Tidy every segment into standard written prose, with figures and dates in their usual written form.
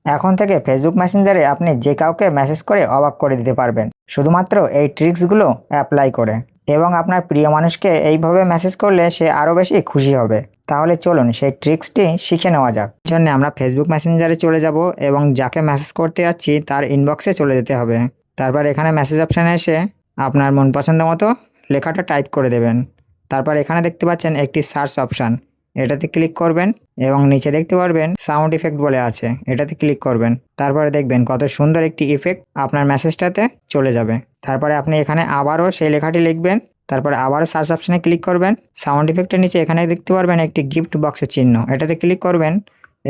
এখন থেকে ফেসবুক মেসেঞ্জারে আপনি যে কাউকে মেসেজ করে অবাক করে দিতে পারবেন শুধুমাত্র এই ট্রিক্সগুলো অ্যাপ্লাই করে। এবং আপনার প্রিয় মানুষকে এইভাবে মেসেজ করলে সে আরও বেশি খুশি হবে। তাহলে চলুন সেই ট্রিক্সটি শিখে নেওয়া যাক। জন্য আমরা ফেসবুক মেসেঞ্জারে চলে যাব এবং যাকে মেসেজ করতে যাচ্ছি তার ইনবক্সে চলে যেতে হবে। তারপর এখানে মেসেজ অপশানে এসে আপনার মন পছন্দ মতো লেখাটা টাইপ করে দেবেন। তারপর এখানে দেখতে পাচ্ছেন একটি সার্চ অপশান, এটাতে ক্লিক করবেন এবং নিচে দেখতে পারবেন সাউন্ড ইফেক্ট বলে আছে, এটাতে ক্লিক করবেন। তারপরে দেখবেন কত সুন্দর একটি ইফেক্ট আপনার মেসেজটাতে চলে যাবে। তারপরে আপনি এখানে আবারও সেই লেখাটি লিখবেন। তারপরে আবারও সার্চ অপশানে ক্লিক করবেন। সাউন্ড ইফেক্টের নিচে এখানে দেখতে পারবেন একটি গিফট বক্সের চিহ্ন, এটাতে ক্লিক করবেন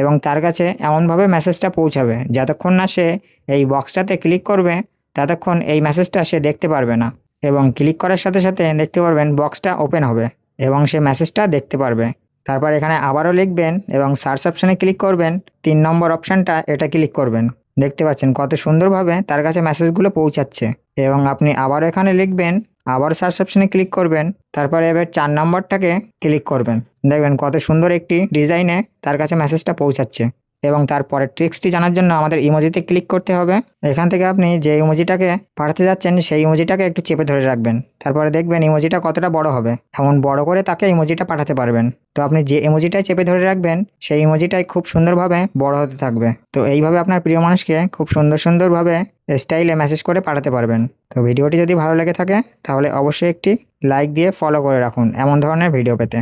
এবং তার কাছে এমনভাবে মেসেজটা পৌঁছাবে যতক্ষণ না সে এই বক্সটাতে ক্লিক করবে ততক্ষণ এই মেসেজটা সে দেখতে পারবে না। এবং ক্লিক করার সাথে সাথে দেখতে পারবেন বক্সটা ওপেন হবে এবং সে মেসেজটা দেখতে পারবে। তারপর এখানে আবারও লিখবেন এবং সার্চ অপশানে ক্লিক করবেন। 3 নম্বর অপশানটা এটা ক্লিক করবেন। দেখতে পাচ্ছেন কত সুন্দরভাবে তার কাছে মেসেজগুলো পৌঁছাচ্ছে। এবং আপনি আবারও এখানে লিখবেন, আবার সার্চ অপশানে ক্লিক করবেন। তারপরে এবার 4 নম্বরটাকে ক্লিক করবেন। দেখবেন কত সুন্দর একটি ডিজাইনে তার কাছে মেসেজটা পৌঁছাচ্ছে। এবং তারপরে ট্রিক্সটি জানার জন্য আমাদের ইমোজিতে ক্লিক করতে হবে। এখান থেকে আপনি যে ইমোজিটাকে পাঠাতে যাচ্ছেন সেই ইমোজিটাকে একটু চেপে ধরে রাখবেন। তারপরে দেখবেন ইমোজিটা কতটা বড় হবে, এমন বড় করে তাকে ইমোজিটা পাঠাতে পারবেন। তো আপনি যে ইমোজিটাই চেপে ধরে রাখবেন সেই ইমোজিটাই খুব সুন্দরভাবে বড় হতে থাকবে। তো এইভাবে আপনার প্রিয় মানুষকে খুব সুন্দরভাবে স্টাইলে মেসেজ করে পাঠাতে পারবেন। তো ভিডিওটি যদি ভালো লেগে থাকে তাহলে অবশ্যই একটি লাইক দিয়ে ফলো করে রাখুন এমন ধরনের ভিডিও পেতে।